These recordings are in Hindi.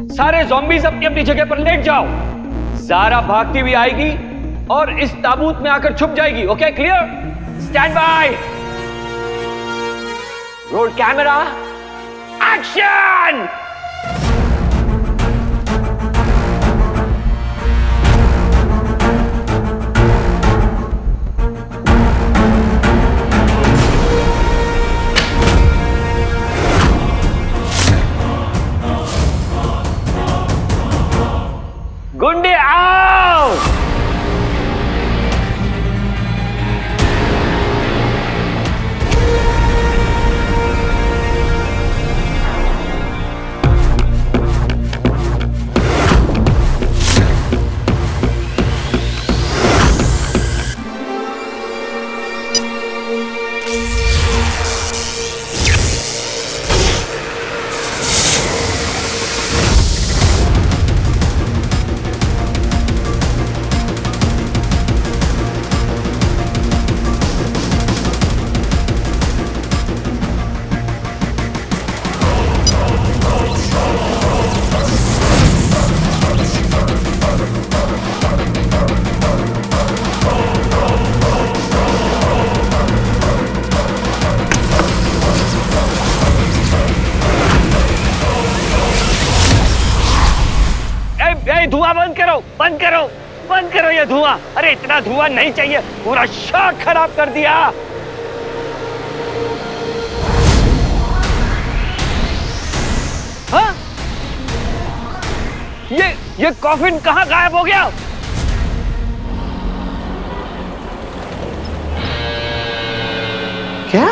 सारे ज़ॉम्बीज़ अपनी अपनी जगह पर लेट जाओ। ज़ारा भागती हुई आएगी और इस ताबूत में आकर छुप जाएगी। Okay, clear? Stand by. Roll camera, action. गुंडे आओ। धुआं बंद करो, बंद करो, बंद करो ये धुआं। अरे इतना धुआं नहीं चाहिए, पूरा शॉट खराब कर दिया। हाँ? ये कॉफिन कहाँ गायब हो गया? क्या?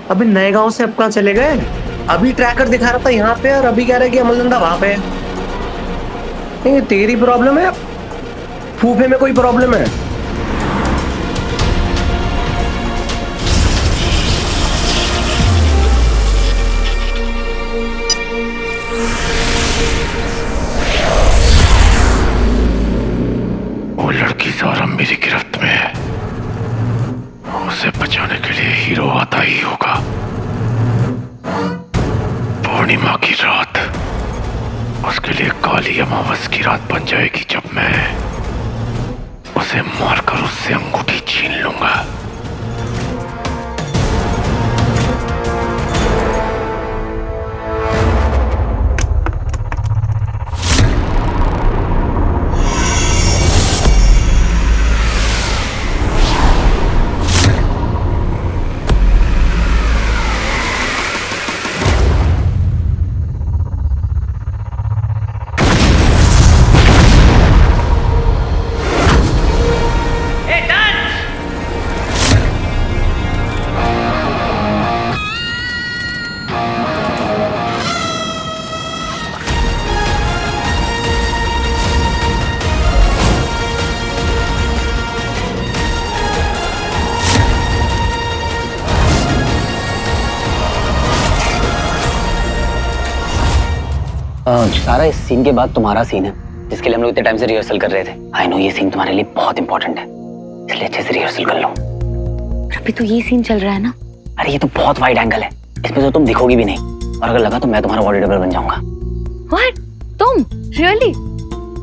अभी नए गांव से अब कहाँ चले गए? अभी ट्रैकर दिखा रहा था यहाँ पे और अभी कह रहा है कि अमलदंडा वहां पे है। ये तेरी प्रॉब्लम है, फूफे में कोई प्रॉब्लम है? वो लड़की ज़ारा मेरी गिरफ्त में है। उसे बचाने के लिए हीरो आता ही होगा। पूर्णिमा की रात उसके लिए काली अमावस की रात बन जाएगी जब मैं उसे मारकर उससे अंगूठी छीन लूंगा। सारा इस सीन के बाद तुम्हारा सीन है, जिसके लिए हम लोग इतने टाइम से रिहर्सल कर रहे थे। आई नो ये सीन तुम्हारे लिए बहुत इंपॉर्टेंट है, इसलिए अच्छे से रिहर्सल कर लो। अभी तो ये सीन चल रहा है ना। अरे ये तो बहुत वाइड एंगल है, इसमें तो तुम दिखोगी भी नहीं, और अगर लगा तो मैं तुम्हारा बॉडी डबल बन जाऊंगा। What? तुम रियली?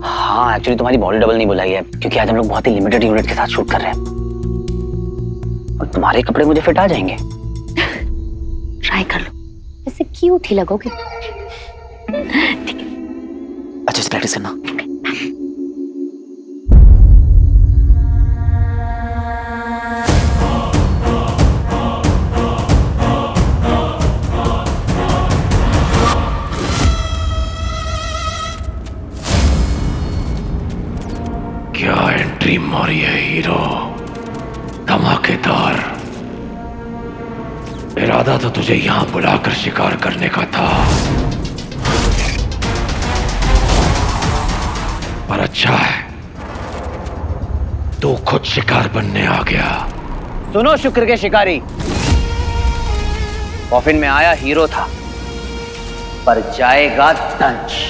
हाँ एक्चुअली तुम्हारी बॉडी डबल नहीं बुलाई है, क्योंकि आज हम लोग बहुत ही लिमिटेड यूनिट के साथ शूट कर रहे हैं, और तुम्हारे कपड़े मुझे फिट आ जाएंगे। ट्राई कर लो, ऐसे क्यूट ही लगोगे। ठीक है, अच्छे से प्रैक्टिस करना। क्या एंट्री मारी है हीरो, धमाकेदार। इरादा तो तुझे यहां बुलाकर शिकार करने का था, पर अच्छा है तू खुद शिकार बनने आ गया। सुनो शुक्र के शिकारी, कॉफिन में आया हीरो था, पर जाएगा दंश।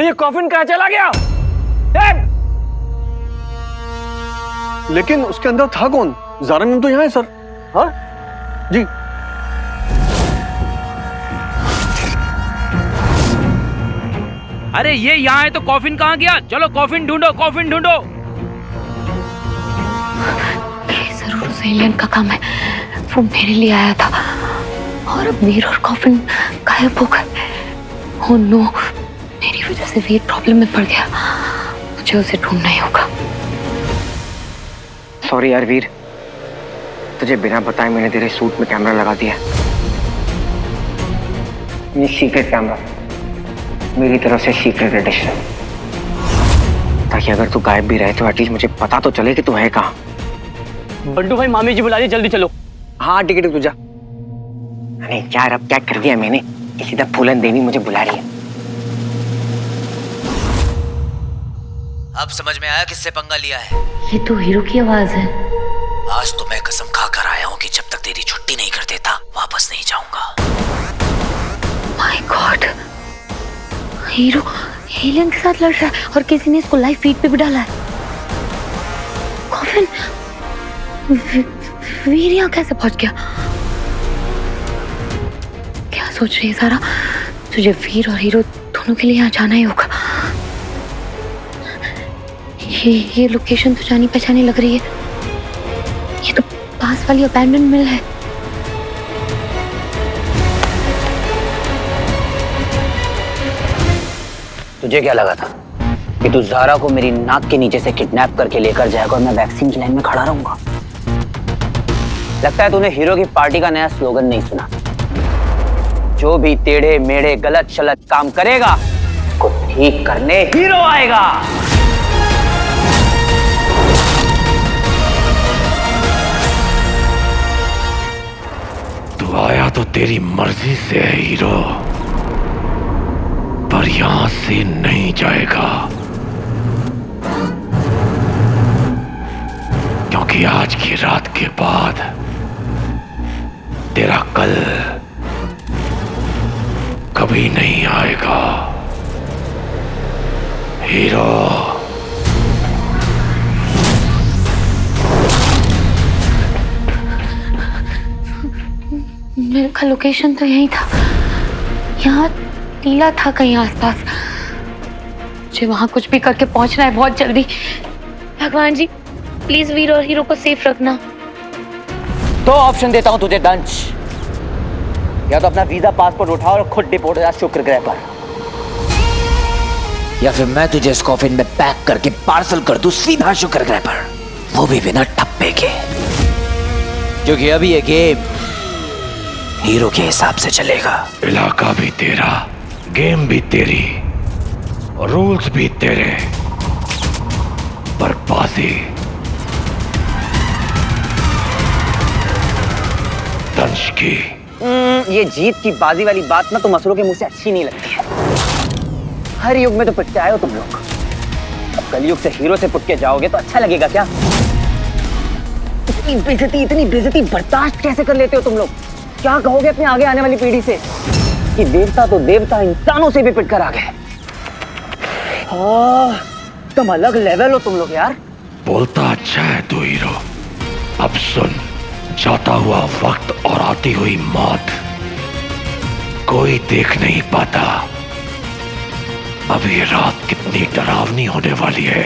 ये कॉफिन कहाँ चला गया? लेकिन उसके अंदर था कौन? ज़ारा मैम तो यहाँ है सर। हाँ जी। अरे ये यहाँ है तो कॉफिन कहाँ गया? चलो कॉफिन ढूंढो, कॉफिन ढूंढो। ये जरूर उस एलियन का काम है, वो मेरे लिए आया था और अब वीर और कॉफिन गायब हो गए। ओह नो, मेरी वजह से वीर प्रॉब्लम में पड़ गया, मुझे उसे ढूंढना ही होगा। सॉरी यार वीर, तुझे बिना बताए मैंने तेरे सूट में कैमरा लगा दिया। ये सीक्रेट कैमरा, मेरी तरफ से सीक्रेट एडिशन, ताकि अगर तू गायब भी रहे तो एटलीस्ट मुझे पता तो चले कि तू है कहाँ। बंटू भाई मामी जी बुला रही, जल्दी चलो। हाँ टिकट है तुझा। नहीं यार, अब क्या कर दिया मैंने, किसी तरह फूलन देवी मुझे बुला रही है। अब समझ में आया किससे पंगा लिया है? ये तो हीरो की आवाज है। आज तो मैं कसम खा कर आया हूँ कि जब तक तेरी छुट्टी नहीं कर देता वापस नहीं जाऊंगा। माय गॉड, हीरो एलियन के साथ लड़ रहा है और किसी ने इसको लाइव फीड पे भी डाला है। कॉफिन, वीर यहाँ कैसे पहुंच गया? क्या सोच रही है सारा? तुझे वीर और हीरो दोनों के लिए यहाँ जाना ही होगा। ये लोकेशन तो जानी पहचानी लग रही है। ये तो पास वाली अबैंडन मिल है। तुझे क्या लगा था कि तू ज़ारा को मेरी नाक के नीचे से किडनैप करके लेकर जाएगा और मैं वैक्सीन की लाइन में खड़ा रहूंगा? लगता है तूने हीरो की पार्टी का नया स्लोगन नहीं सुना। जो भी टेढ़े मेढ़े गलत शलत काम करेगा को ठीक करने हीरो आएगा। तू आया तो तेरी मर्जी से है हीरो, पर यहां से नहीं जाएगा, क्योंकि आज की रात के बाद तेरा कल कभी नहीं आएगा हीरो। मेरा लोकेशन तो यही था, यहाँ टीला था कहीं आसपास। मुझे वहां कुछ भी करके पहुंचना है बहुत जल्दी। भगवान जी प्लीज वीर और हीरो को सेफ रखना। तो ऑप्शन देता हूं तुझे दंश, या तो अपना वीजा पासपोर्ट उठाओ और खुद डिपोर्ट हो जा शुक्र ग्रह पर, या फिर मैं तुझे इस कॉफिन में पैक करके पार्सल कर दूं सीधा शुक्र ग्रह पर, वो भी बिना ठप्पे के, क्योंकि अभी ये गेम हीरो के हिसाब से चलेगा। इलाका भी तेरा, गेम भी तेरी, रूल्स भी तेरे, पर बाजी दंश की। ये जीत की बाजी वाली बात ना तुम असुरों के मुंह से अच्छी नहीं लगती है। हर युग में तो पिटते आए हो तुम लोग, अब कलयुग से हीरो से पुट के जाओगे तो अच्छा लगेगा क्या? इतनी बेइज्जती बर्दाश्त कैसे कर लेते हो तुम लोग? क्या कहोगे अपने आगे आने वाली पीढ़ी से कि देवता तो देवता इंसानों से भी पिट कर आ गए? तुम अलग लेवल हो तुम लोग यार। बोलता अच्छा है तू हीरो, अब सुन, जाता हुआ वक्त और आती हुई मौत कोई देख नहीं पाता। अब ये रात कितनी डरावनी होने वाली है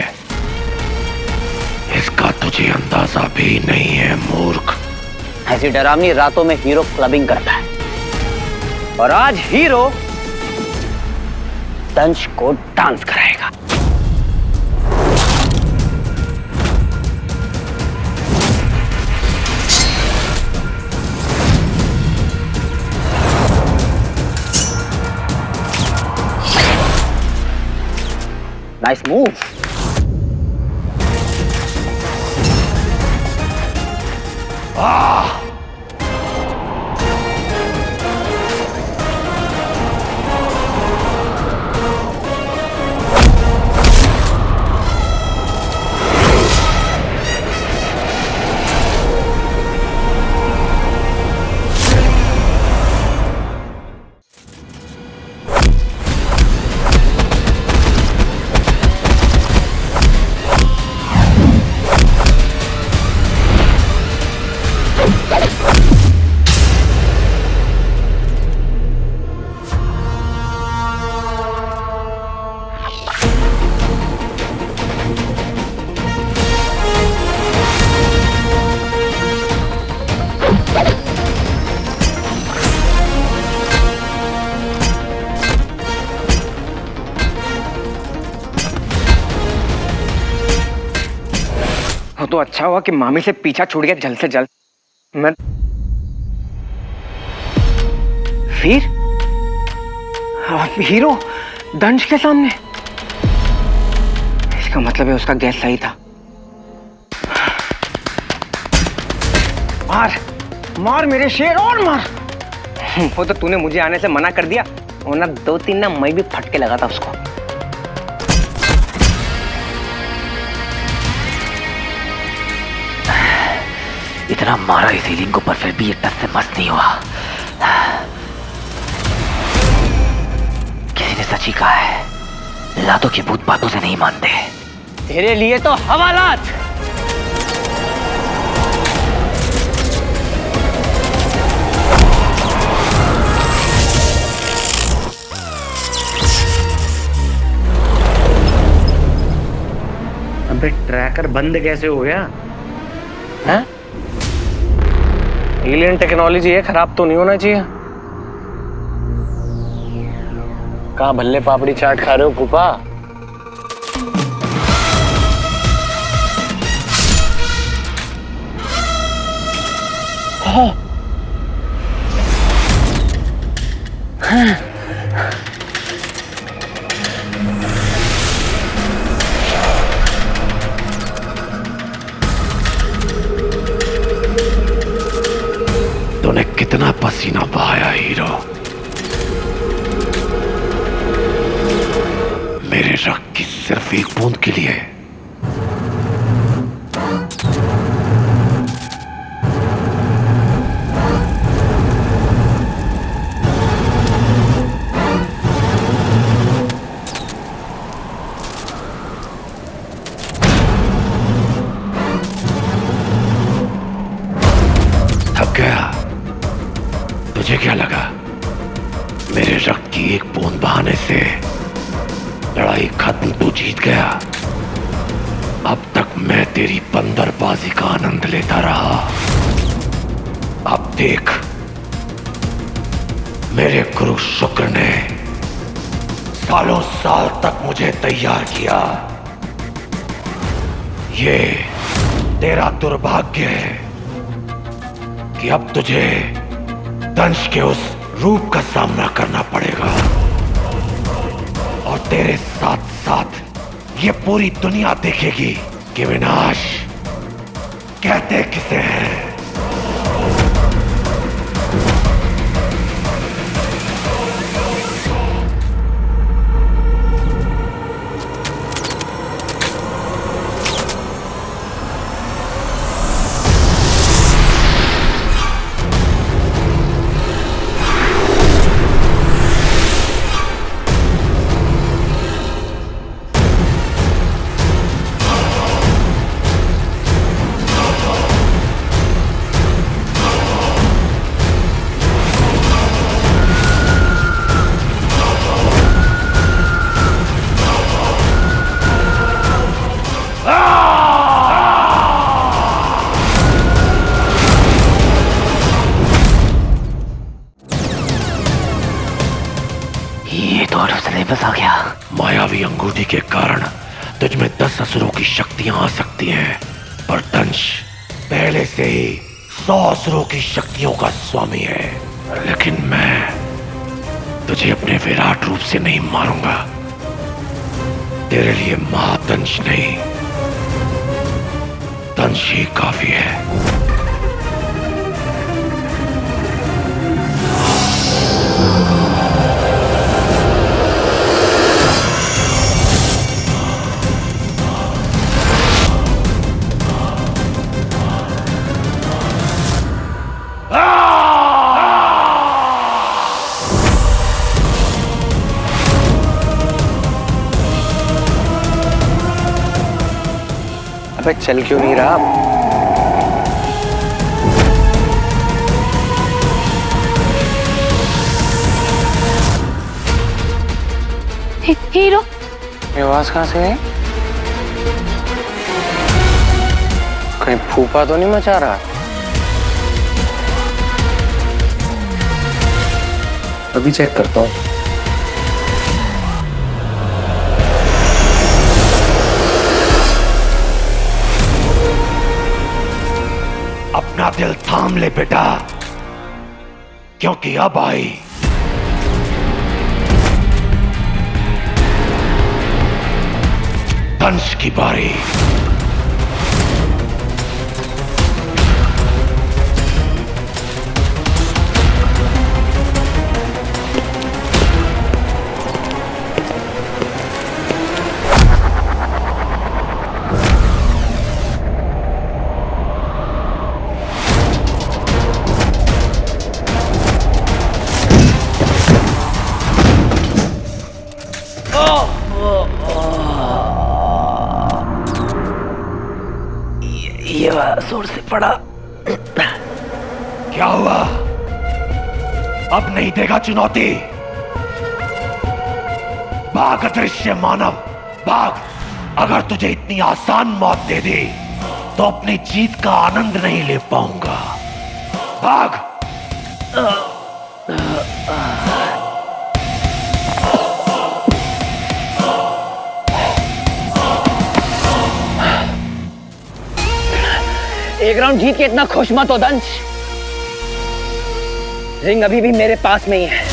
इसका तुझे अंदाजा भी नहीं है मूर्ख। ऐसी डरावनी रातों में हीरो क्लबिंग करता है, और आज हीरो दंश को डांस कराएगा। Nice move. तो अच्छा हुआ कि मामी से पीछा छूट गया जल्द से जल्द। मैं वीर, हीरो दंश के सामने, इसका मतलब है उसका गैस सही था। मार मार मेरे शेर, और मार। वो तो तूने मुझे आने से मना कर दिया, वरना 2-3 ना मैं भी फटके लगा था उसको। इतना मारा इस एलियन को पर फिर भी ये टस से मस्त नहीं हुआ। किसी ने सच ही कहा है, लातों के भूत बातों से नहीं मानते। तेरे लिए तो हवालात। अबे ट्रैकर बंद कैसे हो गया? हैं? एलियन टेक्नोलॉजी है, खराब तो नहीं होना चाहिए। कहाँ भल्ले पापड़ी चाट खा रहे हो फूफा? तूने कितना पसीना बहाया हीरो, मेरे रक्त की सिर्फ एक बूंद के लिए। थक गया? तुझे क्या लगा मेरे रक्त की एक बूंद बहाने से लड़ाई खत्म तो जीत गया? अब तक मैं तेरी बंदरबाजी का आनंद लेता रहा। अब देख, मेरे गुरु शुक्र ने सालों साल तक मुझे तैयार किया। ये तेरा दुर्भाग्य है कि अब तुझे दंश के उस रूप का सामना करना पड़ेगा, और तेरे साथ साथ ये पूरी दुनिया देखेगी कि विनाश कहते किसे हैं। ये तो सिलेबस आ गया। मायावी अंगूठी के कारण तुझ में 10 असुरों की शक्तियां आ सकती हैं, पर दंश पहले से ही 100 असुरों की शक्तियों का स्वामी है। लेकिन मैं तुझे अपने विराट रूप से नहीं मारूंगा। तेरे लिए महादंश नहीं, दंश ही काफी है। अबे चल क्यों नहीं रहा? हीरो, ये आवाज कहाँ से है? कहीं फूफा तो नहीं मचा रहा? अभी चेक करता हूँ। दिल थाम ले बेटा, क्योंकि अब आई दंश की बारी। ये जोर से पड़ा। क्या हुआ? अब नहीं देगा चुनौती? भाग अदृश्य मानव, भाग। अगर तुझे इतनी आसान मौत दे दी तो अपनी जीत का आनंद नहीं ले पाऊंगा। भाग। एक राउंड जीत के इतना खुश मत हो दंश। रिंग अभी भी मेरे पास में ही है।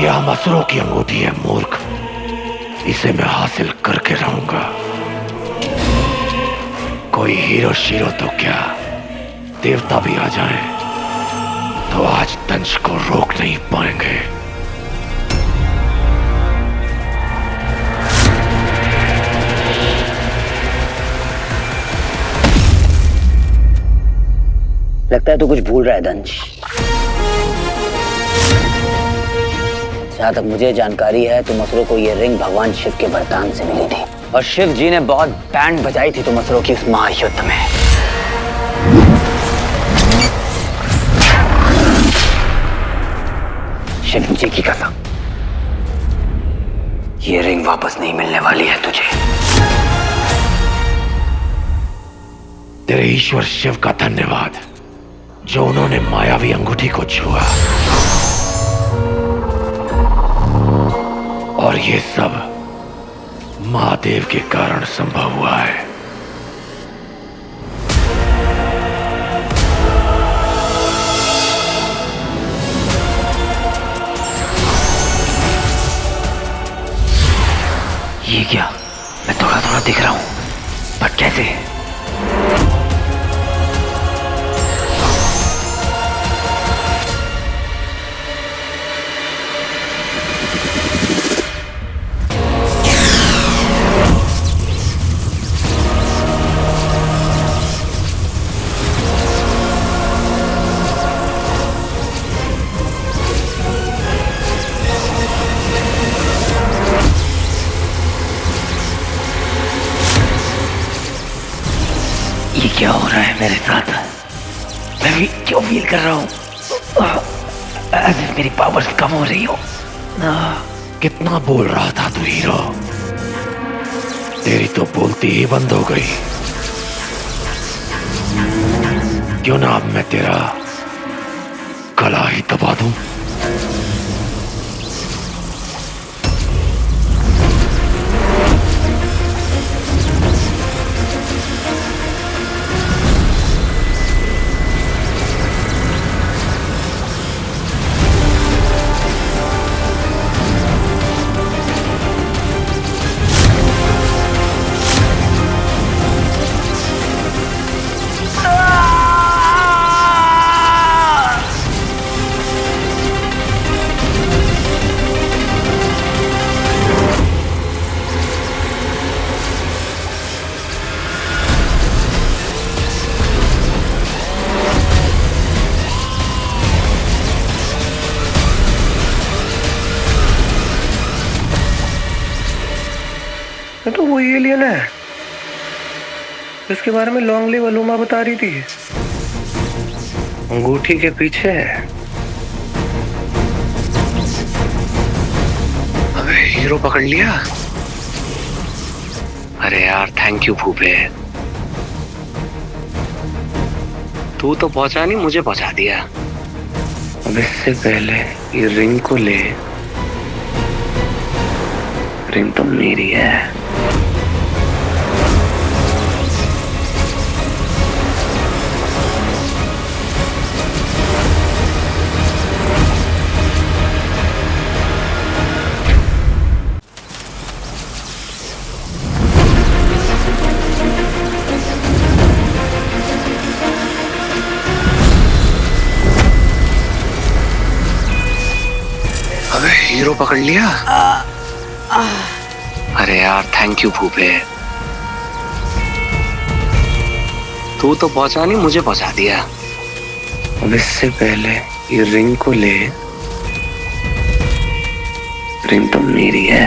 यह मसरों की अंगूठी है मूर्ख, इसे मैं हासिल करके रहूंगा। कोई हीरो शीरो तो क्या, देवता भी आ जाए तो आज दंश को रोक नहीं पाएंगे। लगता है तू कुछ भूल रहा है दंश। जहां तक मुझे जानकारी है तो मसरों को ये रिंग भगवान शिव के वरदान से मिली थी और शिव जी ने बहुत बैंड बजाई थी तो मसरों की उस महायुद्ध में। शिव जी की कसम, ये रिंग वापस नहीं मिलने वाली है तुझे। तेरे ईश्वर शिव का धन्यवाद जो उन्होंने मायावी अंगूठी को छुआ, और ये सब महादेव के कारण संभव हुआ है। ये क्या? मैं थोड़ा थोड़ा दिख रहा हूं, पर कैसे? ये क्या हो रहा है मेरे साथ? मैं भी क्यों फील कर रहा हूँ एज इफ मेरी पावर्स कम हो रही हो। कितना बोल रहा था तू हीरो, तेरी तो बोलती ही बंद हो गई। क्यों ना अब मैं तेरा गला ही दबा दूं? तो वो एलियन है जिसके बारे में लॉन्गली वलूमा बता रही थी, अंगूठी के पीछे है। हीरो पकड़ लिया। अरे यार थैंक यू भूपे, तू तो पहुंचा नहीं, मुझे पहुंचा दिया। अब इससे पहले ये रिंग को ले, रिंग तो मेरी है। अबे हीरो पकड़ लिया। अरे यार थैंक यू भूपे, तू तो पहुंचा नहीं, मुझे पहुंचा दिया। अब इससे पहले ये रिंग को ले, रिंग तो मेरी है।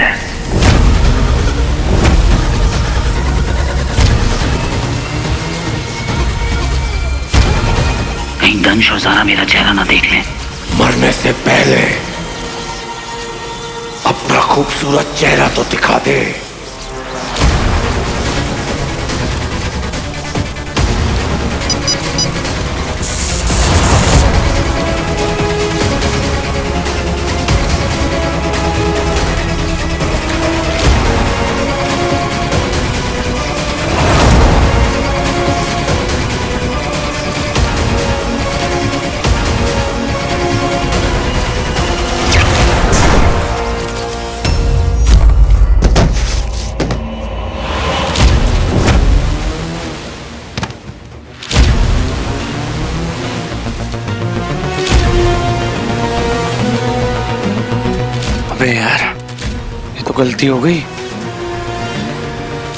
कहीं दंश और ज़ारा मेरा चेहरा ना देख लें। मरने से पहले अपना खूबसूरत चेहरा तो दिखा दे। अबे यार ये तो गलती हो गई।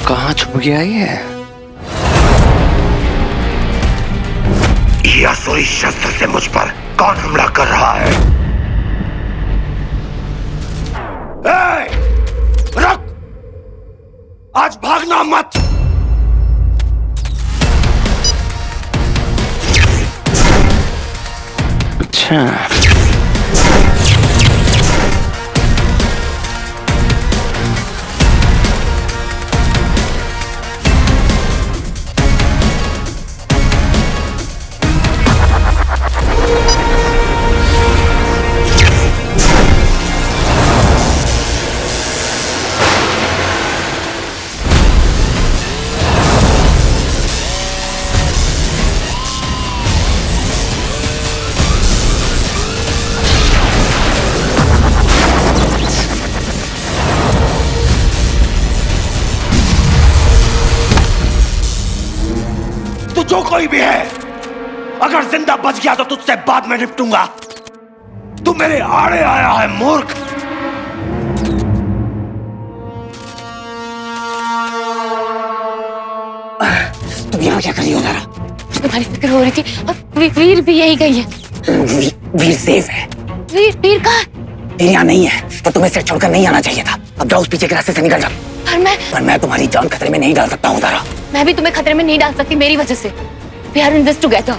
कहाँ छुप गया ये? ये असुरी शस्त्र से मुझ पर कौन हमला कर रहा है? ए, रुक! आज भागना मत। अच्छा तू जो कोई भी है, अगर जिंदा बच गया तो तुझसे बाद में निपटूंगा। तू मेरे आड़े आया है मूर्ख। तुम यहाँ क्या कर रही हो ज़ारा? तुम्हारी फिक्र हो रही थी और वीर भी यही गई है। वीर सेफ है। वीर कहाँ? वीर यहाँ नहीं है, तो तुम्हें सिर छोड़कर नहीं आना चाहिए था। अब जाओ उस पीछे के रास्ते से निकल जाओ। पर मैं तुम्हारी जान खतरे में नहीं डाल सकता हूँ ज़ारा। मैं भी तुम्हें खतरे में नहीं डाल सकती मेरी वजह से। We are in this together.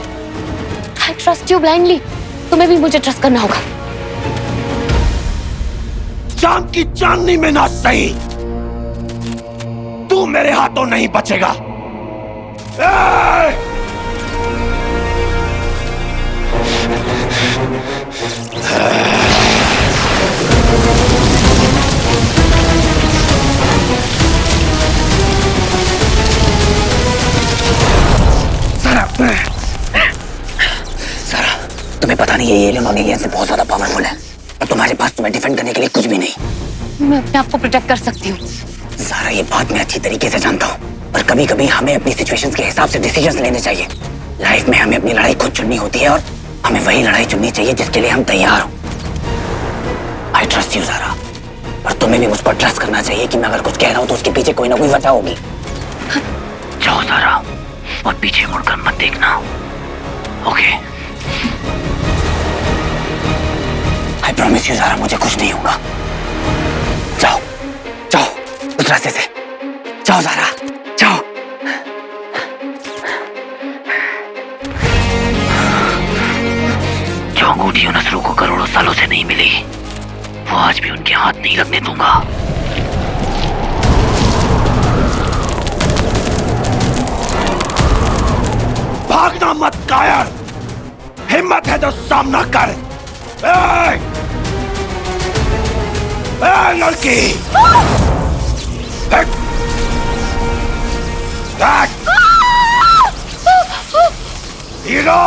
I trust you blindly. तुम्हें भी मुझे ट्रस्ट करना होगा। चांद की चांदनी में ना सही, तू मेरे हाथों नहीं बचेगा। सारा, तुम्हें पता नहीं ये एलियन और एलियन से बहुत ज्यादा पावरफुल है और तुम्हारे पास तुम्हें डिफेंड करने के लिए कुछ भी नहीं। मैं अपने आप को प्रोटेक्ट कर सकती हूँ। सारा, ये बात मैं अच्छी तरीके से जानता हूँ, पर कभी कभी हमें अपनी सिचुएशंस के हिसाब से डिसीजंस लेने चाहिए। लाइफ में हमें अपनी लड़ाई खुद चुननी होती है और हमें वही लड़ाई चुननी चाहिए जिसके लिए हम तैयार हो। आई ट्रस्ट यू सारा, पर तुम्हें भी मुझ पर ट्रस्ट करना चाहिए कि मैं अगर कुछ कह रहा हूँ तो उसके पीछे कोई ना कोई वजह होगी। जाओ सारा, और पीछे मुड़कर मत देखना। ओके? आई प्रॉमिस यू सारा, मुझे कुछ नहीं होगा। जाओ जाओ उस रास्ते से जाओ सारा, जाओ। जो अंगूठी उन असुरों को करोड़ों सालों से नहीं मिली, वो आज भी उनके हाथ नहीं लगने दूंगा। भागना मत कायर, हिम्मत है तो सामना कर। लड़की हट! हट! हीरो,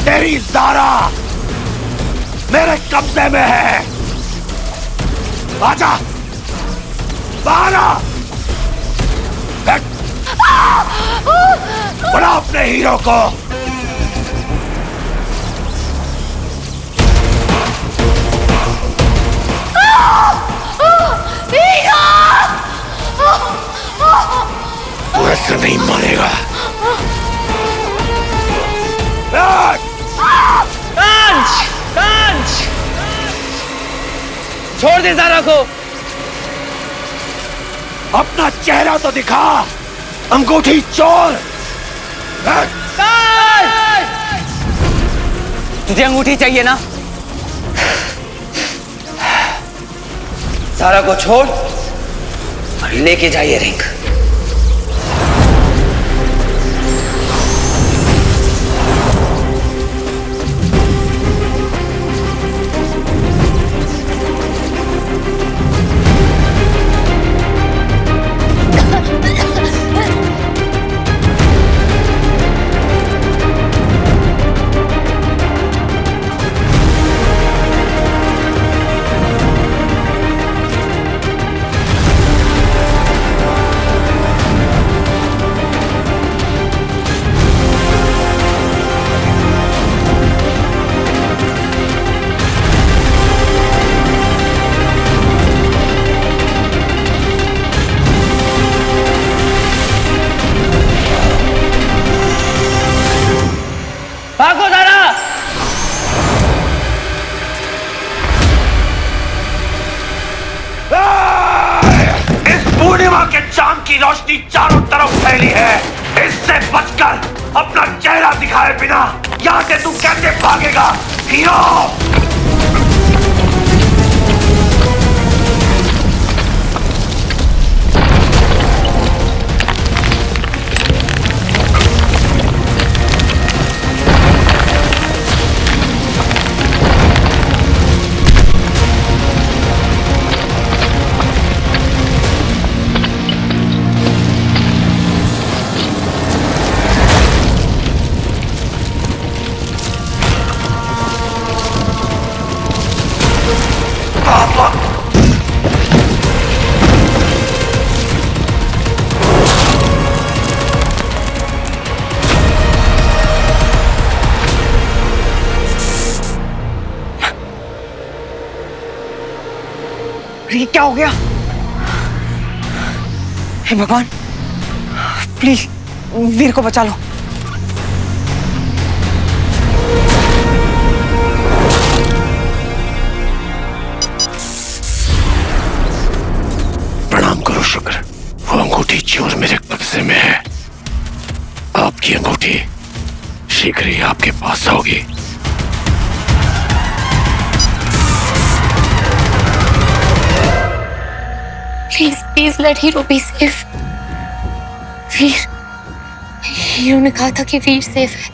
तेरी ज़ारा मेरे कब्जे में है। आजा, बाहर आ। हट! बुला अपने हीरो को। तू ऐसे नहीं मानेगा। छोड़ दे ज़ारा को। अपना चेहरा तो दिखा, अंगूठी चोर। तुझे अंगूठी चाहिए ना? ज़ारा को छोड़ और लेके जाइए रिंग। भागो ज़ारा। इस पूर्णिमा के चांद की रोशनी चारों तरफ फैली है। इससे बचकर अपना चेहरा दिखाए बिना यहाँ से तू कैसे भागेगा हीरो? ये क्या हो गया? हे भगवान, प्लीज वीर को बचा लो। प्रणाम करो शुक्र, वो अंगूठी चोर मेरे कब्जे में है। आपकी अंगूठी शीघ्र ही आपके पास होगी। Please let hero be safe. Veer, hero ने कहा था कि वीर सेफ है,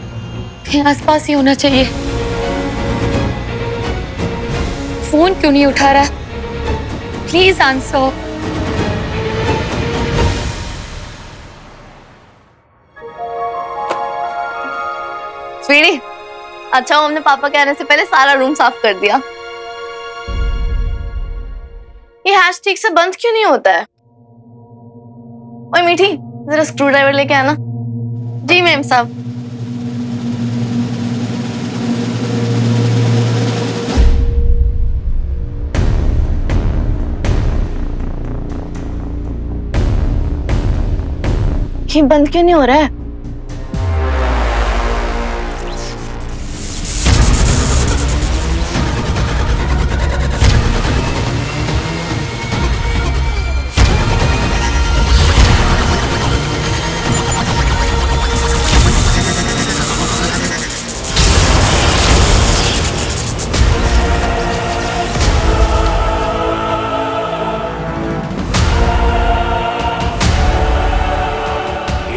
कहीं आसपास ही होना चाहिए। फोन क्यों नहीं उठा रहा? Please answer. स्वीटी, अच्छा हमने पापा के आने से पहले सारा रूम साफ कर दिया। ये हैश ठीक से बंद क्यों नहीं होता है? ओए मीठी, जरा स्क्रू ड्राइवर लेके आना। जी मैम साहब। ये बंद क्यों नहीं हो रहा है?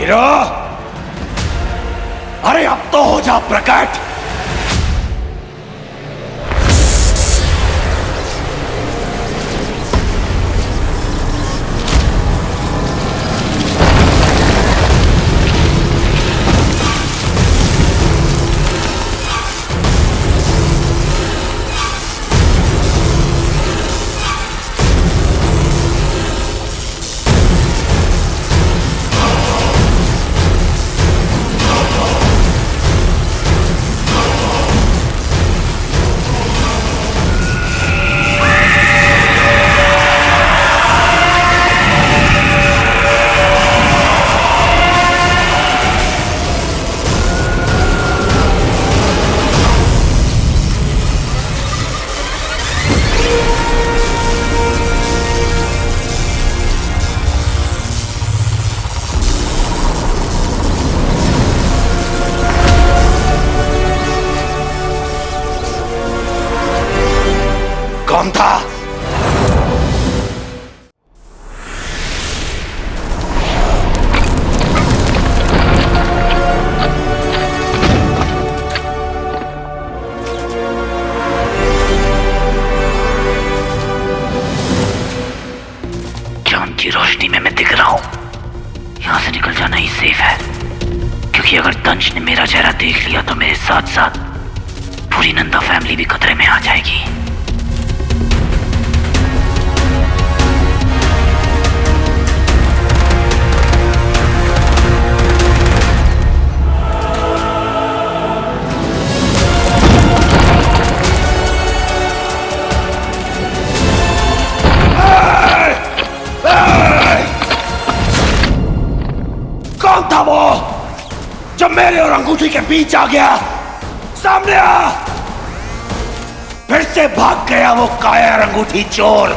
हीरो, अरे अब तो हो जा प्रकट। कौन था? चांद की रोशनी में मैं दिख रहा हूं। यहां से निकल जाना ही सेफ है, क्योंकि अगर दंश ने मेरा चेहरा देख लिया तो मेरे साथ साथ पूरी नंदा फैमिली भी खतरे में आ जाएगी। कौन था वो जो मेरे और अंगूठी के बीच आ गया? सामने आ! फिर से भाग गया वो कायर अंगूठी चोर।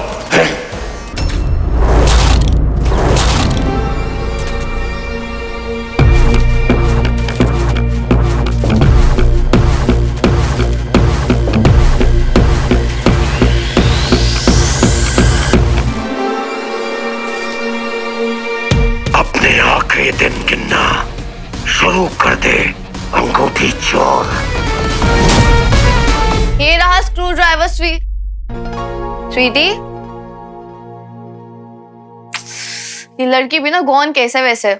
अपने आखिरी दिन गिनना शुरू कर दे अंगूठी चोर। ये रहा स्क्रू ड्राइवर स्वीटी। ये लड़की भी ना गॉन कैसे वैसे,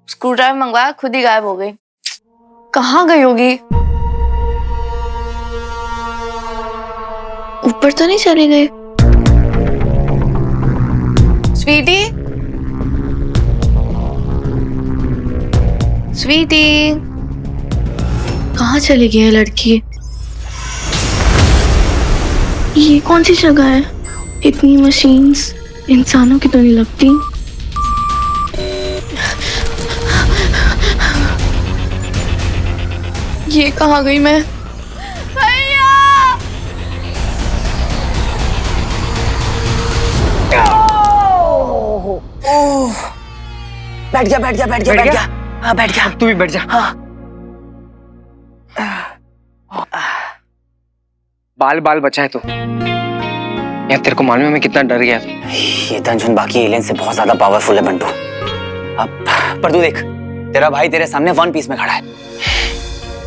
स्क्रू ड्राइवर मंगवाया खुद ही गायब हो गई। कहाँ गई होगी? ऊपर तो नहीं चली गई? स्वीटी, स्वीटी, कहाँ चली गई है लड़की? ये कौन सी जगह है? इतनी मशीन्स इंसानों की तो नहीं लगती। ये कहाँ गई मैं? भैया! बैठ गया, बैठ गया, बैठ गया, बैठ गया। हाँ बैठ गया। तू भी बैठ जा। हाँ। बाल बाल बचा है तू। यार तेरे को मालूम है मैं कितना डर गया था। ये दंजन बाकी एलियन से बहुत ज्यादा पावरफुल है बंटू। अब पर तू देख, तेरा भाई तेरे सामने वन पीस में खड़ा है।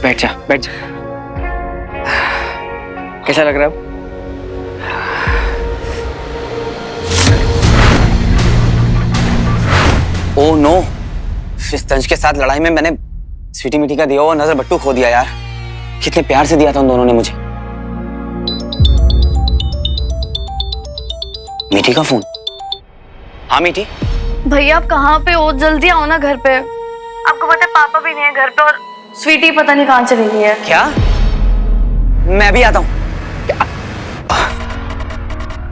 बैठ जा, बैठ जा। कैसा लग रहा है अब? ओह नो, इस दंश के साथ लड़ाई में मैंने स्वीटी मिटी का दिया हुआ नजर बट्टू खो दिया यार। कितने प्यार से दिया था उन दोनों ने मुझे। मीठी का फोन। हाँ मीठी। भैया आप कहाँ पे हो? जल्दी आओ ना घर पे। आपको पता है पापा भी नहीं है घर पे और स्वीटी पता नहीं कहाँ चली गई है। क्या? मैं भी आता हूँ।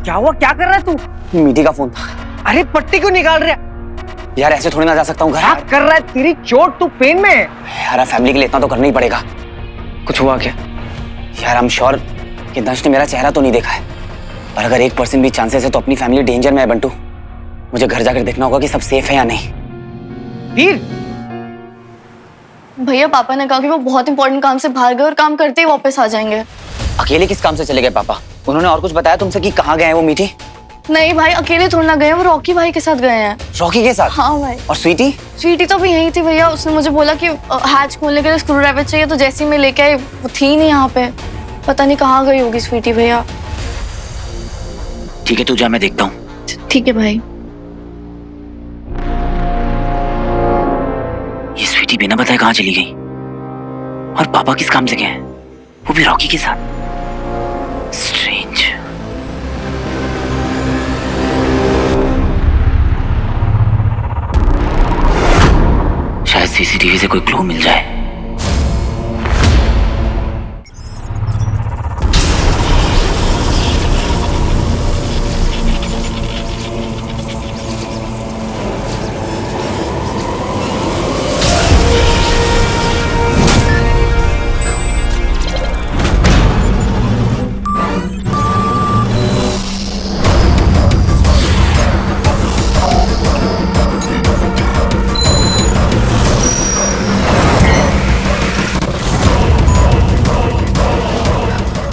क्या हुआ? क्या कर रहा है तू? मीठी का फोन था। अरे पट्टी क्यों निकाल रहा है? यार ऐसे थोड़ी ना जा सकता हूँ घर। क्या कर रहा है? तेरी चोट, तू पेन में है। यार फैमिली के लिए इतना तो करना ही पड़ेगा। कुछ हुआ क्या? यार आई एम श्योर कि दंश ने मेरा चेहरा तो नहीं देखा है, पर अगर 1% भी चांसेस है तो अपनी फैमिली डेंजर में है बंटू। मुझे घर जाकर देखना होगा कि सब सेफ है या नहीं। वीर, भैया पापा ने कहा कि वो बहुत इंपॉर्टेंट काम से बाहर गए और काम करते ही वापस आ जाएंगे। अकेले किस काम से चले गए पापा? उन्होंने और कुछ बताया तुमसे कि कहाँ गए हैं वो मीठी? नहीं भाई, अकेले थोड़ा ना गए, वो रॉकी भाई के साथ गए हैं। रॉकी के साथ? हाँ भाई। और स्वीटी? स्वीटी तो भी यहीं थी भैया, उसने मुझे बोला कि हैच खोलने के लिए स्क्रू ड्राइवर चाहिए, तो जैसे ही मैं लेके आई वो थी नहीं यहाँ पे। पता नहीं कहाँ गई होगी स्वीटी भैया। ठीक है तू जा, मैं देखता हूँ। ठीक है भाई। ये स्वीटी बिना बताए कहाँ चली गई? और पापा किस काम से गए हैं? वो भी रॉकी के साथ। स्ट्रेंज। शायद सीसीटीवी से कोई क्लू मिल जाए।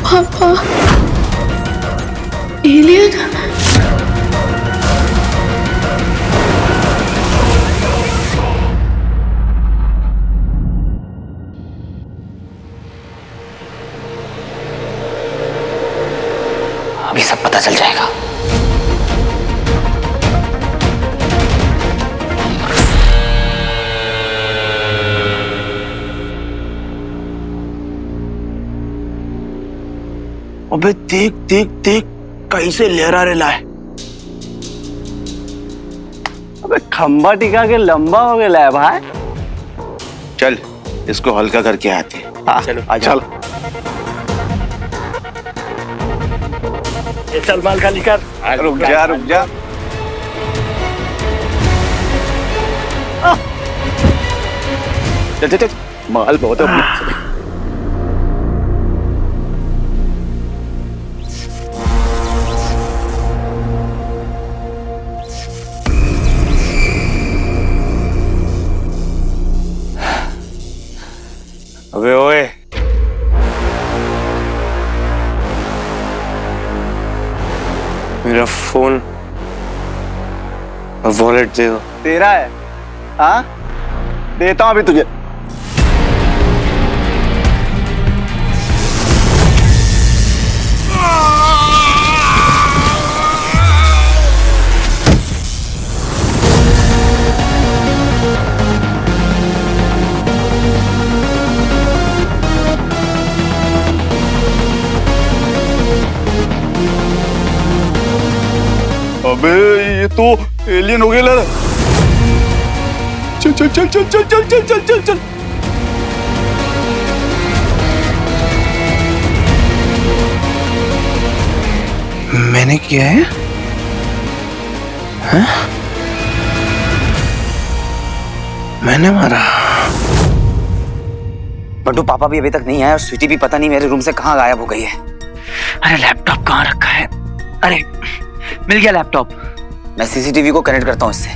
पापा, एलियन। अभी सब पता चल जाएगा। अबे देख देख देख कैसे लहरा रहा है। अबे खंबा टिका के लंबा हो गया है भाई। चल इसको हल्का करके आते हैं। हाँ, चलो चल। चल माल खाली कर। रुक जा रुक जा। चल चल चल, माल बहुत है अपने। अबे ओए, मेरा फोन और वॉलेट दे दो। तेरा है? हाँ, देता हूं अभी तुझे। अबे ये तो एलियन हो गया लड़। चल चल चल चल चल चल चल चल चल चल। मैंने किया है? हाँ? मैंने मारा? बंटू पापा भी अभी तक नहीं आए और स्वीटी भी पता नहीं मेरे रूम से कहाँ गायब हो गई है। अरे लैपटॉप कहाँ रखा है? अरे मिल गया लैपटॉप। मैं सीसीटीवी को कनेक्ट करता हूँ इससे,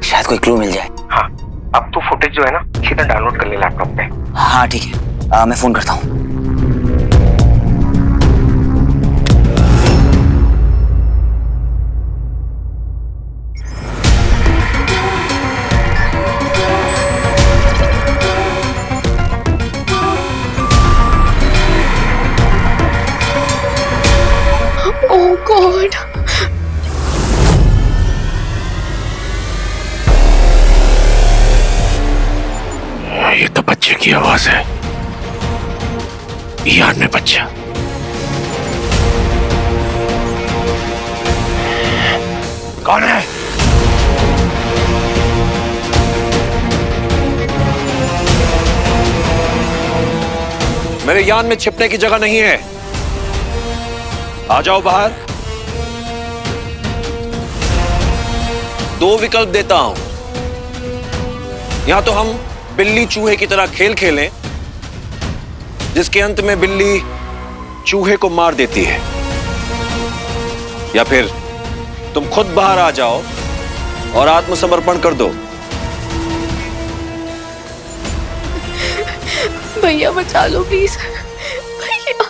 शायद कोई क्लू मिल जाए। हाँ, अब तू फुटेज जो है ना सीधा डाउनलोड कर ले लैपटॉप पे। हाँ ठीक है, मैं फोन करता हूँ। ओह गॉड। ये तो बच्चे की आवाज है। यार में बच्चा। कौन है? मेरे यान में छिपने की जगह नहीं है। आ जाओ बाहर। दो विकल्प देता हूं, या तो हम बिल्ली चूहे की तरह खेल खेलें जिसके अंत में बिल्ली चूहे को मार देती है, या फिर तुम खुद बाहर आ जाओ और आत्मसमर्पण कर दो। भैया बचा लो प्लीज, भैया।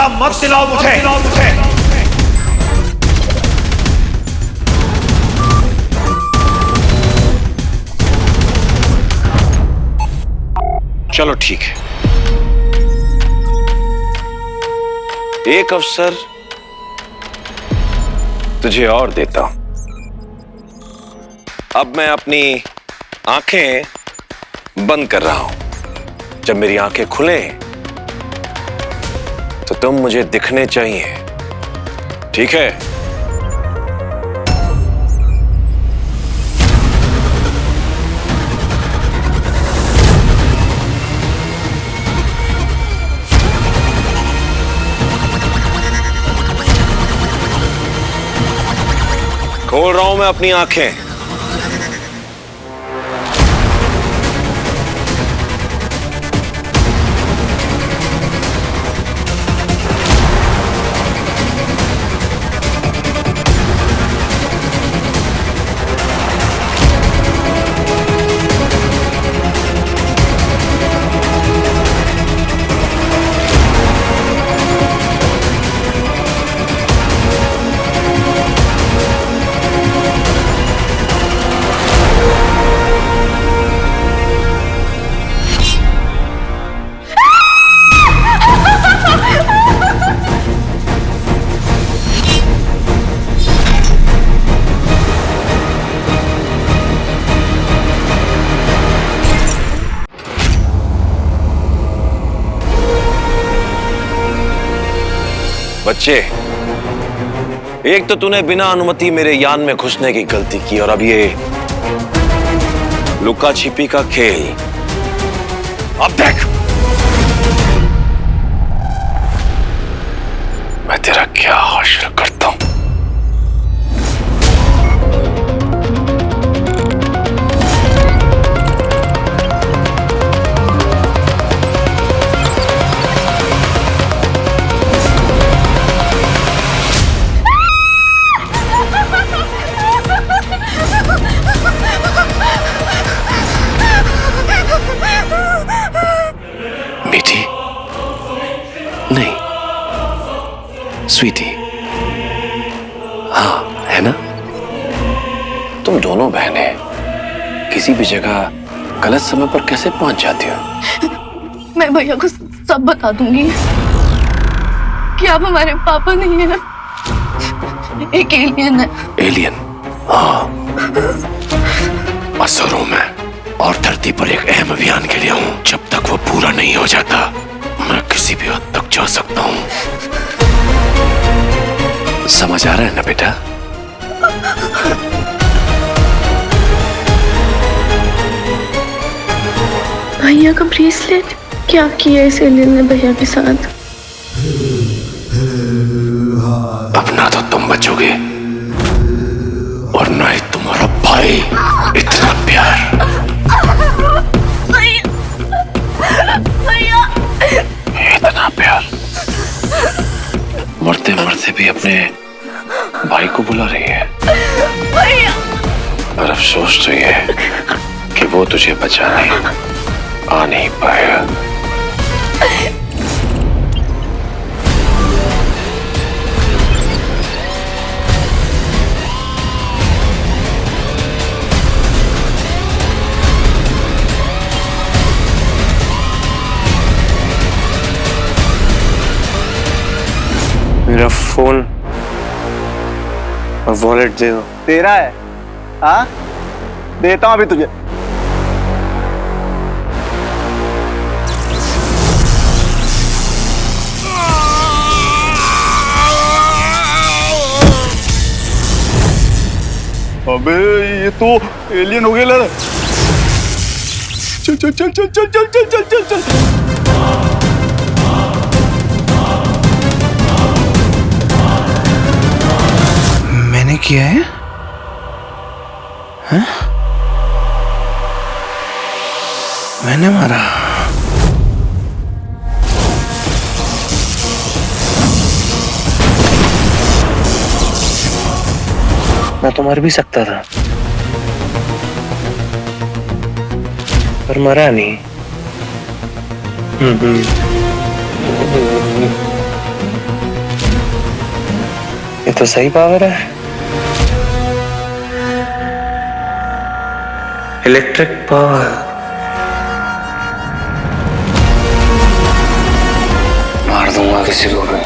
गुस्सा मत दिलाओ मुझे। चलो ठीक है, एक अवसर तुझे और देता हूं। अब मैं अपनी आंखें बंद कर रहा हूं। जब मेरी आंखें खुले तो तुम मुझे दिखने चाहिए, ठीक है? खोल रहा हूं मैं अपनी आंखें। बच्चे, एक तो तूने बिना अनुमति मेरे यान में घुसने की गलती की, और अब ये लुका छिपी का खेल। अब देख मैं तेरा क्या हासिल करता हूं। मीठी नहीं, स्वीटी, हाँ है ना? तुम दोनों बहनें किसी भी जगह गलत समय पर कैसे पहुंच जाती हो? मैं भैया को सब बता दूंगी कि आप हमारे पापा नहीं है, एक एलियन है। एलियन? हाँ, असरों में और धरती पर एक अहम अभियान के लिए हूं। जब तक वो पूरा नहीं हो जाता मैं किसी भी हद तक जा सकता हूं। समझ आ रहा है ना बेटा? भैया का ब्रेसलेट क्या किया इस एलियन ने भैया के साथ? अब ना तो तुम बचोगे और ना ही तुम्हारा भाई। इतना प्यार, इतना प्यार, मरते मरते भी अपने भाई को बुला रही है। पर अफसोस तो ये है कि वो तुझे बचाने आ नहीं पाएगा। मेरा फोन और वॉलेट दे दो। तेरा है? हाँ, देता हूं अभी तुझे। अबे ये तो एलियन हो गया लड़। चल चल चल चल चल चल चल चल चल चल। मैंने किया है? हाँ? मैंने मारा? मैं तो मर भी सकता था, पर मरा नहीं। तो सही पावर है। Electric power. मार दूंगा किसी को भी।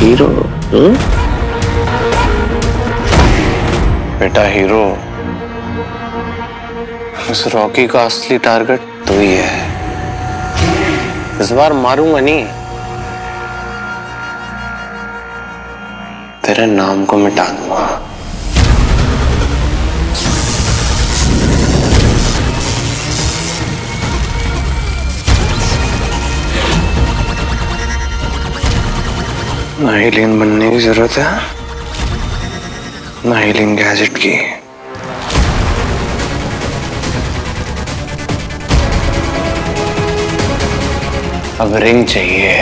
हीरो? बेटा हीरो, इस रॉकी का असली टारगेट तू ही है। इस बार मारूंगा नहीं, तेरे नाम को मिटा दूंगा। ना एलियन बनने की जरूरत है, ना एलियन गैजेट की। अब रिंग चाहिए।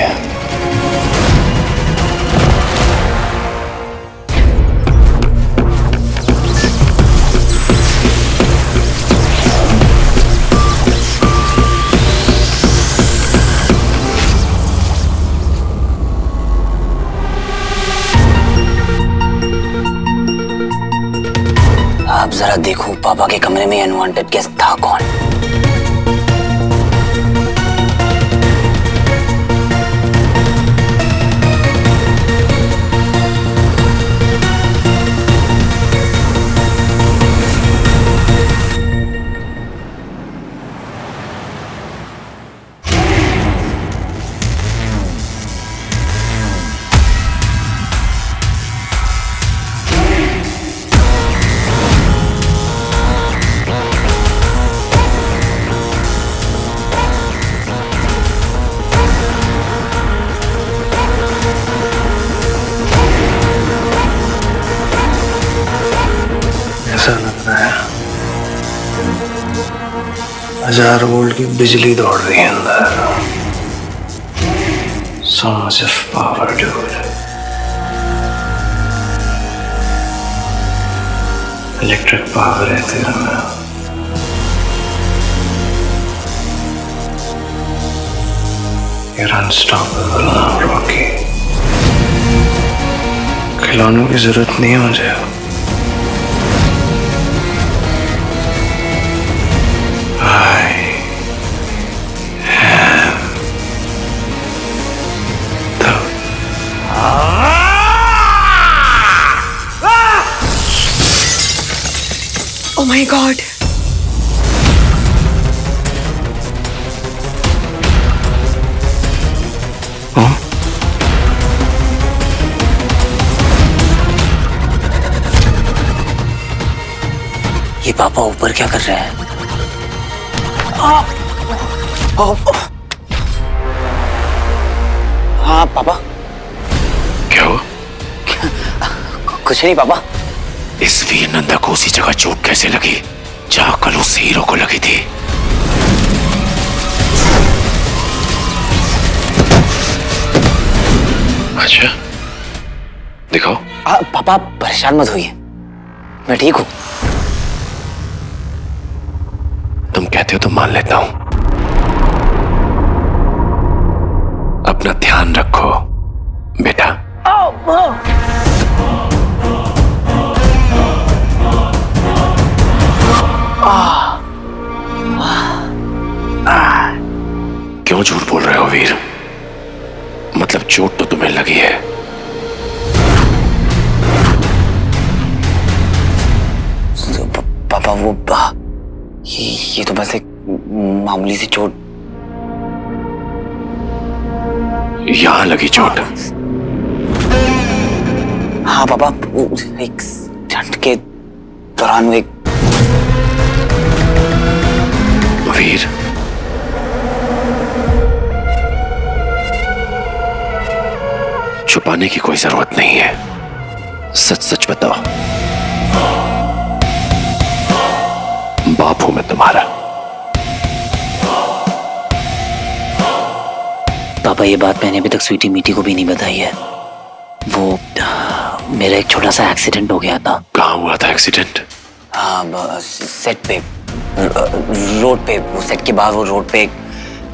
आप जरा देखो पापा के कमरे में अनवांटेड गेस्ट था कौन। ऐसा लग रहा है 1000 वोल्ट की बिजली दौड़ रही है अंदर। So much of power, dude. Electric power है तेरे में। You're unstoppable now, Rocky. खिलौनों की जरूरत नहीं है मुझे। Oh my God. ये पापा ऊपर क्या कर रहे हैं? हाँ पापा। क्या हुआ? कुछ नहीं पापा। इस वीर नंदा को उसी जगह चोट कैसे लगी जहां कल उस हीरो को लगी थी? अच्छा, दिखाओ। पापा परेशान मत होइए, मैं ठीक हूँ। तुम कहते हो तो मान लेता हूं। अपना ध्यान रखो बेटा। क्यों झूठ बोल रहे हो वीर? मतलब चोट तो तुम्हें लगी है। पापा वो ये तो बस एक मामूली सी चोट। यहां लगी चोट? हाँ पापा, एक स्टंट के दौरान वो एक वीर छुपाने की कोई जरूरत नहीं है, सच सच बताओ। बाप हूं मैं तुम्हारा। पापा ये बात मैंने अभी तक स्वीटी मीटी को भी नहीं बताई है। वो मेरा एक छोटा सा एक्सीडेंट हो गया था। कहाँ हुआ था एक्सीडेंट? हाँ सेट पे, रोड पे, वो सेट के बाद वो रोड पे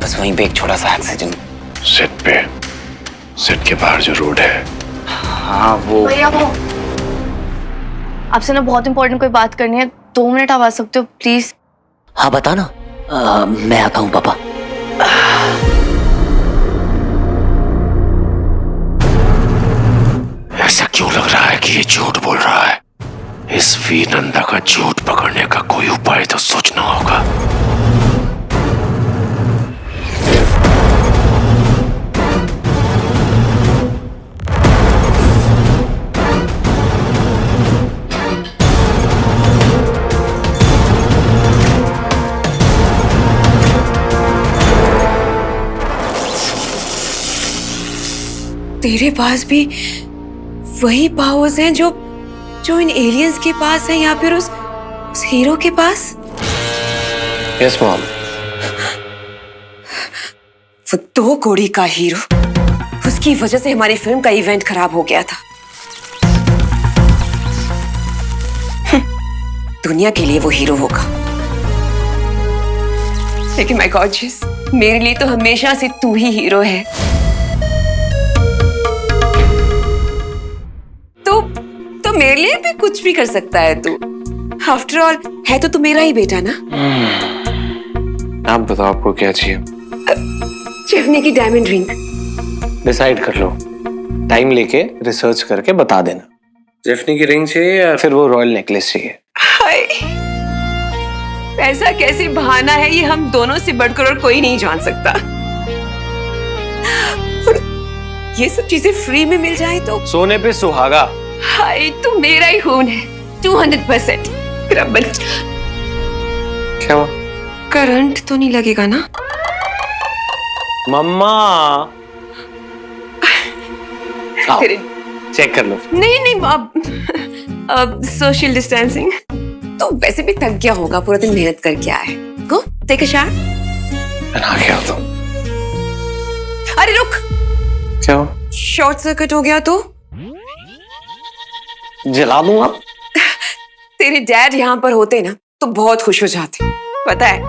बस वहीं पे एक छोटा सा एक्सीडेंट। सेट पे? सेट के बाहर जो रोड है? हाँ वो भैया वो आपसे ना बहुत इंपॉर्टेंट कोई बात करनी है, 2 मिनट आप आ सकते हो प्लीज? हाँ बता ना। मैं आता हूँ पापा। ऐसा क्यों लग रहा है कि ये झूठ बोल रहा है? इस वीर नंदा का झूठ पकड़ने का कोई उपाय तो सोचना होगा। तेरे पास भी वही पावर्स हैं जो इन एलियंस के पास है, या फिर उस हीरो के पास? Yes mom. वो 2 कौड़ी का हीरो, उसकी वजह से हमारी फिल्म का इवेंट खराब हो गया था। दुनिया के लिए वो हीरो होगा, लेकिन माय गॉर्जियस, मेरे लिए तो हमेशा से तू ही हीरो है। तो मेरे लिए भी कुछ भी कर सकता है तू। आफ्टर ऑल है तो तू मेरा ही बेटा ना। आप बताओ आपको क्या चाहिए? चिवनी की डायमंड रिंग। डिसाइड कर लो, टाइम लेके रिसर्च करके बता देना। जेफनी की रिंग चाहिए या फिर वो रॉयल नेकलेस चाहिए? हाय, पैसा कैसे बहाना है ये हम दोनों से बढ़कर और कोई नहीं जान सकता। और ये सब चीजें फ्री में मिल जाए तो सोने पे सुहागा। हाय, तू मेरा ही खून है 200%। रब्बन, क्या हुआ? करंट तो नहीं लगेगा ना? मम्मा तेरे चेक कर लो। नहीं अब सोशल डिस्टेंसिंग। तो वैसे भी थक गया होगा, पूरा दिन मेहनत करके आया है। Go take a shower. बना क्या तो? अरे रुक, क्या हुआ? शॉर्ट सर्किट हो गया तो जला दूंगा। तेरे डैड यहाँ पर होते ना तो बहुत खुश हो जाते। पता है,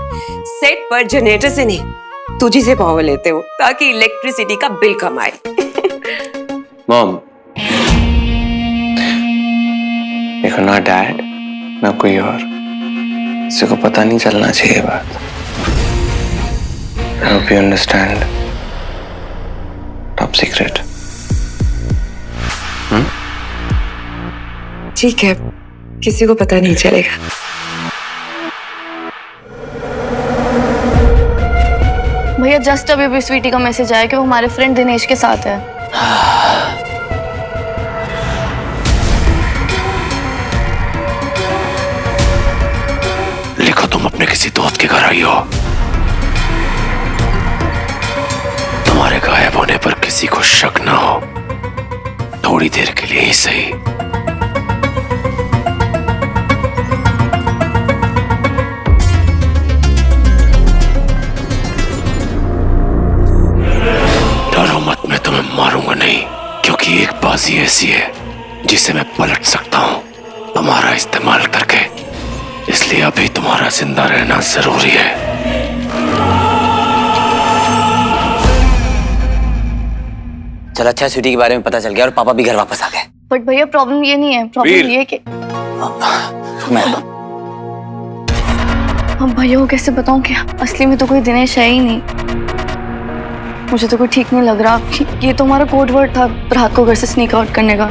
सेट पर जनरेटर से नहीं तुझी से पावर लेते हो ताकि इलेक्ट्रिसिटी का बिल कम आए। मॉम, देखो ना डैड ना कोई और, किसी को पता नहीं चलना चाहिए बात। I hope you understand. Top secret. ठीक है, किसी को पता नहीं चलेगा। भैया जस्ट अभी स्वीटी का मैसेज आया कि वो हमारे फ्रेंड दिनेश के साथ है। लिखो तुम अपने किसी दोस्त के घर आई हो। तुम्हारे गायब होने पर किसी को शक ना हो, थोड़ी देर के लिए ही सही। डरो मत, मैं तुम्हें मारूंगा नहीं, क्योंकि एक बाजी ऐसी है जिसे मैं पलट सकता हूं तुम्हारा इस्तेमाल करके। इसलिए अभी तुम्हारा जिंदा रहना जरूरी है। चल अच्छा, स्वीटी के बारे में पता चल गया और पापा भी घर वापस आ गए। बट भैया प्रॉब्लम ये नहीं है, प्रॉब्लम ये है कि मैं हम भैया को कैसे बताऊं कि असली में तो कोई दिनेश है ही नहीं। मुझे तो कोई ठीक नहीं लग रहा कि ये तो हमारा कोड वर्ड था रात को घर से स्नीक आउट करने का।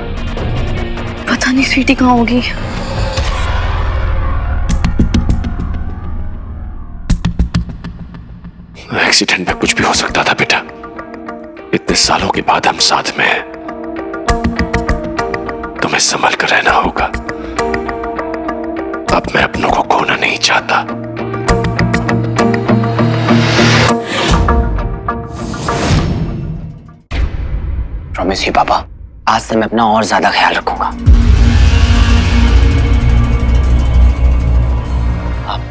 पता नहीं स्वीटी कहाँ होगी। एक्सीडेंट में कुछ भी हो सकता था बेटा। इतने सालों के बाद हम साथ में हैं। तुम्हें संभल कर रहना होगा। अब मैं अपनों को खोना नहीं चाहता। प्रॉमिस यू पापा। आज से मैं अपना और ज्यादा ख्याल रखूंगा।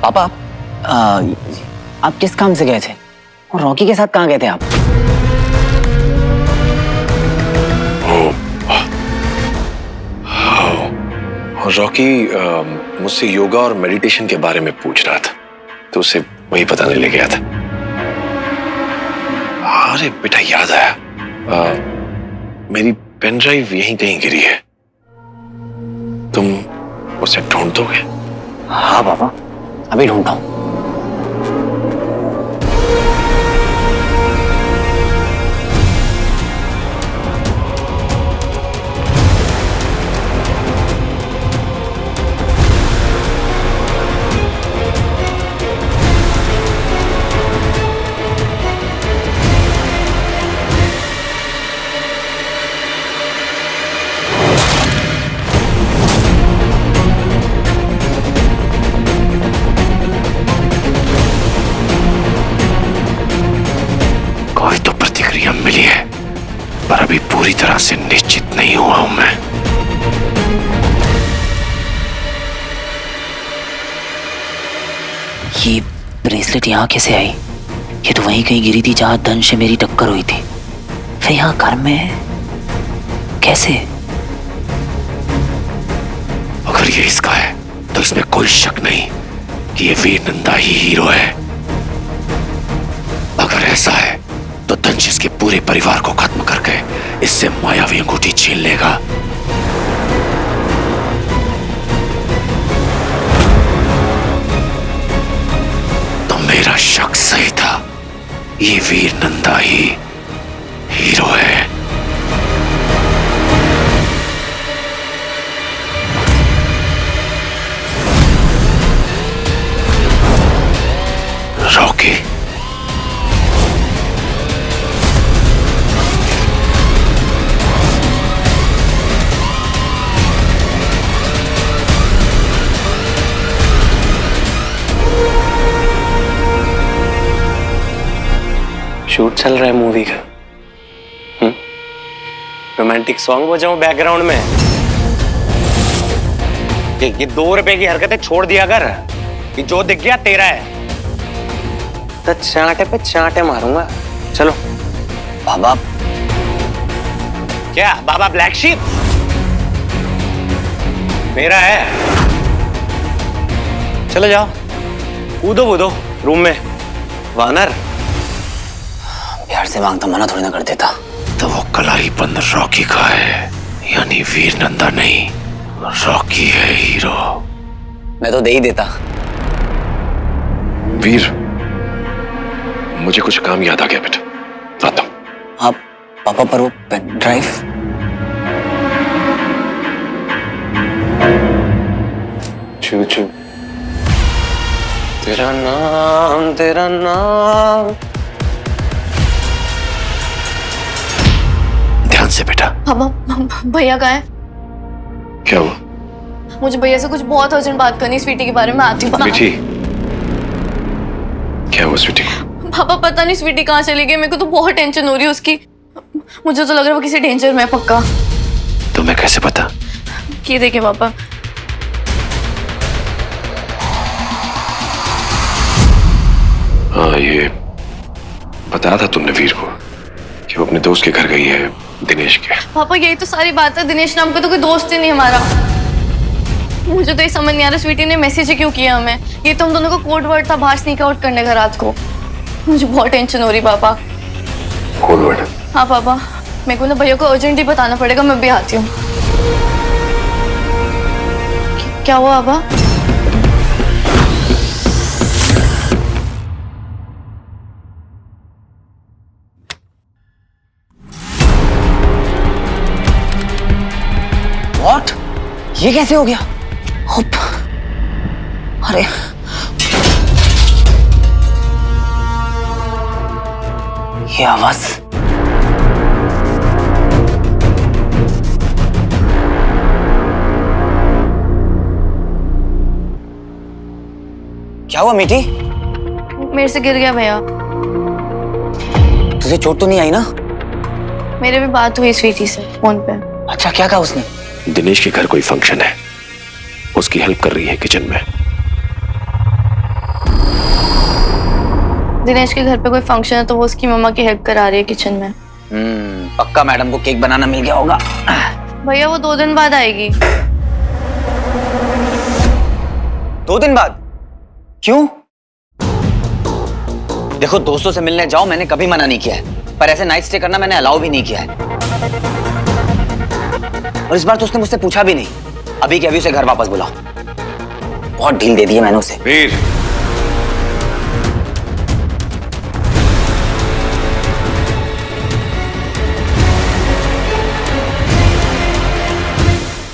पापा, आप किस काम से गए थे और रॉकी के साथ कहाँ गए थे आप? रॉकी मुझसे योगा और मेडिटेशन के बारे में पूछ रहा था, तो उसे वही बताने ले गया था। अरे बेटा, याद आया, मेरी पेन ड्राइव यहीं कहीं गिरी है, तुम उसे ढूंढ दोगे? हाँ पापा, अभी ढूंढता हूँ। मिली है, पर अभी पूरी तरह से निश्चित नहीं हुआ हूं मैं। ये ब्रेसलेट यहाँ कैसे आई? ये तो वहीं कहीं गिरी थी जहां धन से मेरी टक्कर हुई थी। फिर यहाँ घर में कैसे? अगर ये इसका है तो इसमें कोई शक नहीं कि ये वीर नंदा ही हीरो है। अगर ऐसा है तो दंशिश के पूरे परिवार को खत्म करके इससे मायावी अंगूठी छीन लेगा। तो मेरा शक सही था, ये वीर नंदा ही हीरो है। रॉकी, शूट चल रहा है मूवी का। रोमांटिक सॉन्ग बजाऊं बैकग्राउंड में? ये 2 रुपए की हरकतें छोड़ दिया कर, कि जो दिख गया तेरा है। तो चांटे पे चांटे मारूंगा। चलो। बाबा, क्या बाबा ब्लैक शीप? मेरा है। चलो जाओ, कूदो कूदो रूम में। वानर, प्यार से मांगता मना थोड़ी ना कर देता। तो वो कलाईपन रॉकी का है, यानी वीर नंदा नहीं, रॉकी है हीरो। मैं तो दे ही देता। वीर, मुझे कुछ काम याद आ गया बेटा, आता हूं। आप पापा, पर वो पेन ड्राइव? चू चू। तेरा नाम, तेरा नाम। ध्यान से बेटा। पापा, भैया कहाँ है? क्या हुआ? मुझे भैया से कुछ बहुत अर्जेंट बात करनी, स्वीटी के बारे में। आती हूँ। स्वीटी? क्या हुआ स्वीटी? पापा, पता नहीं स्वीटी कहाँ चली गई। मेरे को तो बहुत टेंशन हो रही है उसकी। मुझे तो लग रहा है वो किसी डेंजर में है पक्का। तुम्हें कैसे पता? ये देखिए पापा। हाँ, ये बताया था तुमने वीर को कि वो अपने दोस्त के घर गई है, दिनेश के। पापा, यही तो सारी बात है। दिनेश नाम का तो कोई दोस्त ही नहीं हमारा। मुझे तो ये समझ नहीं आ रहा स्वीटी ने मैसेज ही क्यों किया हमें। ये तो हम दोनों का कोड वर्ड था बाहर स्नीक आउट करने का रात को। मुझे बहुत टेंशन हो रही पापा। Code word? हाँ पापा, मेरे को ना भैया को अर्जेंटली बताना पड़ेगा। मैं भी आती हूँ। क्या हुआ पापा? What? ये कैसे हो गया? होप। अरे ये आवाज। क्या हुआ मीठी? मेरे से गिर गया भैया। तुझे चोट तो नहीं आई ना? मेरे भी बात हुई स्वीटी से फोन पे। अच्छा, क्या कहा उसने? दिनेश के घर कोई फंक्शन है, उसकी हेल्प कर रही है किचन में। दिनेश के घर पे कोई फंक्शन है तो वो उसकी मम्मा की हेल्प करा रही है किचन में। पक्का मैडम को केक बनाना मिल गया होगा। भैया वो 2 दिन बाद आएगी। 2 दिन बाद? क्यों? देखो, दोस्तों से मिलने जाओ मैंने कभी मना नहीं किया है, पर ऐसे नाइट स्टे करना मैंने अलाउ भी नहीं किया है। और इस बार तो उसने मुझसे पूछा भी नहीं। अभी के अभी उसे घर वापस बुलाओ। बहुत ढील दे दी है मैंने उसे। वीर,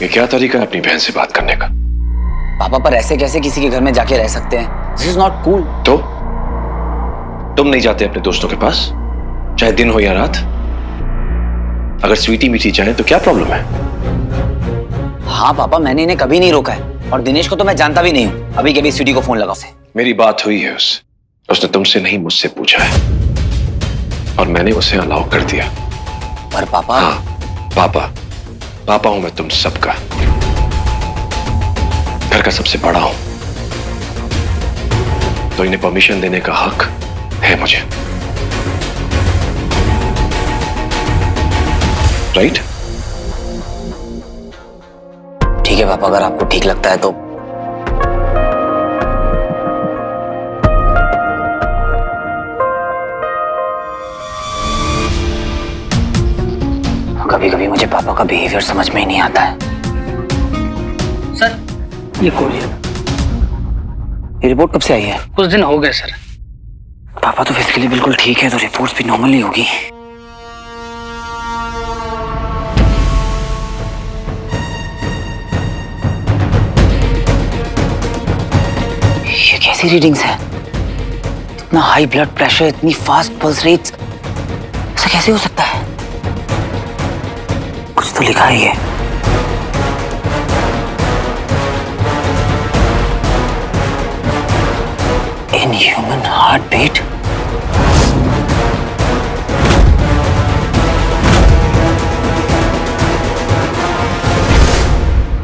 ये क्या तरीका है अपनी बहन से बात करने का? पापा, पर ऐसे कैसे किसी के घर में जाके रह सकते हैं? This is not cool. तो तुम नहीं जाते अपने दोस्तों के पास, चाहे दिन हो या रात? अगर स्वीटी मीठी चाहे तो क्या प्रॉब्लम है? हाँ पापा, मैंने इन्हें कभी नहीं रोका है, और दिनेश को तो मैं जानता भी नहीं हूँ। अभी के अभी स्वीटी को फोन लगाओ से। मेरी बात हुई है उससे, उसने तुमसे नहीं मुझसे पूछा है, और मैंने उसे अलाउ कर दिया। पर पापा। हाँ, पापा हूं मैं तुम सबका, घर का सबसे बड़ा हूं, तो इन्हें परमिशन देने का हक है मुझे, राइट? ठीक है पापा, अगर आपको ठीक लगता है तो। कभी कभी मुझे पापा का बिहेवियर समझ में ही नहीं आता है। सर, ये खोलिए। ये रिपोर्ट कब से आई है? कुछ दिन हो गए सर। पापा तो फिजिकली बिल्कुल ठीक है, तो रिपोर्ट्स भी नॉर्मल ही होगी। ये कैसी रीडिंग्स है? इतना हाई ब्लड प्रेशर, इतनी फास्ट पल्स रेट्स, ऐसा कैसे हो सकता है? कुछ तो लिखा ही है। Inhuman heart beat.